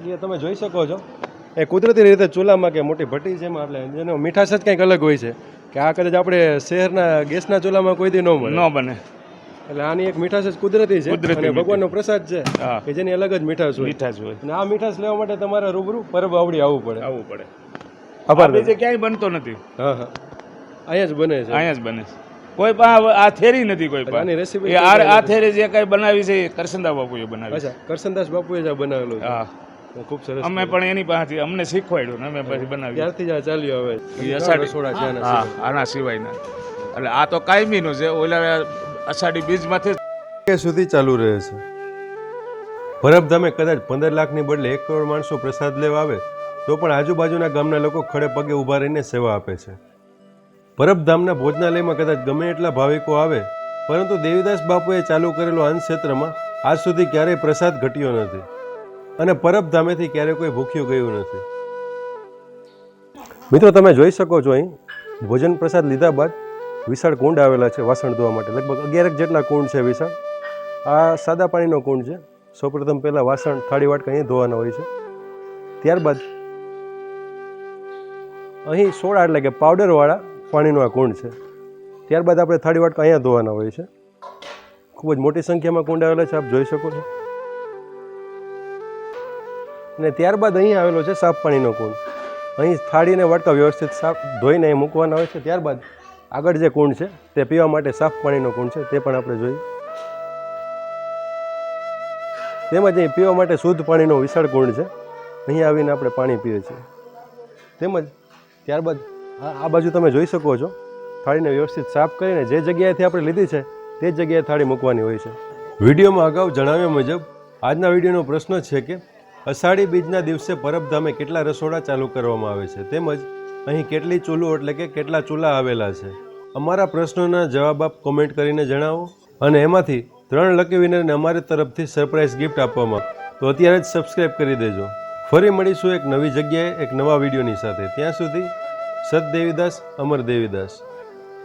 એ તમે જોઈ શકો છો એ કુદરતી રીતે ચૂલામાં કે મોટી ભઠ્ઠી છે એમાં એટલે જેનો મીઠાશ જ કંઈક અલગ હોય છે કે આ કદાચ આપણે શહેરના ગેસના ચૂલામાં કોઈ દી ન મળે ન બને. એટલે આની એક મીઠાશ જ કુદરતી છે કુદરતી અને ભગવાનનો પ્રસાદ છે હા. કે જેની અલગ જ મીઠાશ હોય. મીઠાશ હોય. અને આ મીઠાશ લેવા માટે તમારે રૂબરૂ પરબ આવડી આવવું પડે. આવવું પડે. આભાર. બીજે ક્યાંય બનતો નથી. હા હા અહીંયા જ બને છે. અહીંયા જ બને છે. કોઈ પણ આ થેરી નથી કોઈ આની પણ. રેસીપી આ થેરી જે કઈ બનાવી છે એ કરસનદા બાપુએ બનાવી. અચ્છા કરસનદાસ બાપુએ જ આ બનાવેલું છે. હા ખૂબ સરસ. અમે પણ એની પાસેથી અમને શીખવાડ્યું ને અમે પછી બનાવી. ત્યારથી જ આ ચાલ્યું હવે રસોડા છે આના હા આના સિવાયના. એટલે આ તો કાયમીનું છે. ઓલા અષાઢી બીજમાંથી સુધી ચાલુ રહે છે. પરબધામે કદાચ 15 લાખની બદલે 1 કરોડ માણસો પ્રસાદ લેવા આવે તો પણ આજુબાજુના ગામના લોકો ખડે પગે ઊભા રહીને સેવા આપે છે. પરબધામના ભોજનાલયમાં કદાચ ગમે એટલા ભાવિકો આવે પરંતુ દેવીદાસ બાપુએ ચાલુ કરેલો અન્ન ક્ષેત્રમાં આજ સુધી ક્યારેય પ્રસાદ ઘટ્યો નથી અને પરબધામેથી ક્યારેય કોઈ ભૂખ્યું ગયું નથી. મિત્રો તમે જોઈ શકો છો અહીં ભોજન પ્રસાદ લીધા બાદ વિશાળ કુંડ આવેલા છે વાસણ ધોવા માટે. લગભગ 11 જેટલા કુંડ છે વિશાળ. આ સાદા પાણીનો કુંડ છે. સૌપ્રથમ પહેલાં વાસણ થાળી વાટકા અહીં ધોવાના હોય છે. ત્યારબાદ અહીં સોડા એટલે કે પાવડરવાળા પાણીનો આ કુંડ છે. ત્યારબાદ આપણે થાળી વાટકા અહીંયા ધોવાના હોય છે. ખૂબ જ મોટી સંખ્યામાં કુંડ આવેલા છે, આપ જોઈ શકો છો. અને ત્યારબાદ અહીં આવેલો છે સાફ પાણીનો કુંડ. અહીં થાળીને વાટકા વ્યવસ્થિત સાફ ધોઈને અહીં મૂકવાના હોય છે. ત્યારબાદ આગળ જે કુંડ છે તે પીવા માટે સાફ પાણીનો કુંડ છે, તે પણ આપણે જોઈએ. તેમજ અહીં પીવા માટે શુદ્ધ પાણીનો વિશાળ કુંડ છે. અહીં આવીને આપણે પાણી પીએ છીએ. તેમજ ત્યારબાદ આ બાજુ તમે જોઈ શકો છો થાળીને વ્યવસ્થિત સાફ કરીને જે જગ્યાએથી આપણે લીધી છે તે જ જગ્યાએ થાળી મૂકવાની હોય છે. વિડીયોમાં અગાઉ જણાવ્યા મુજબ આજના વિડીયોનો પ્રશ્ન છે કે અષાઢી બીજના દિવસે પરબધામે કેટલા રસોડા ચાલુ કરવામાં આવે છે તેમજ અહીં કેટલી ચૂલો એટલે કે કેટલા ચૂલા આવેલા છે. અમારા પ્રશ્નોના જવાબ આપ કોમેન્ટ કરીને જણાવો અને એમાંથી 3 લકી વિનરને અમારી તરફથી સરપ્રાઇઝ ગિફ્ટ આપવામાં તો અત્યારે જ સબસ્ક્રાઈબ કરી દેજો. ફરી મળીશું એક નવી જગ્યાએ એક નવા વિડીયોની સાથે. ત્યાં સુધી સત દેવીદાસ અમર દેવીદાસ.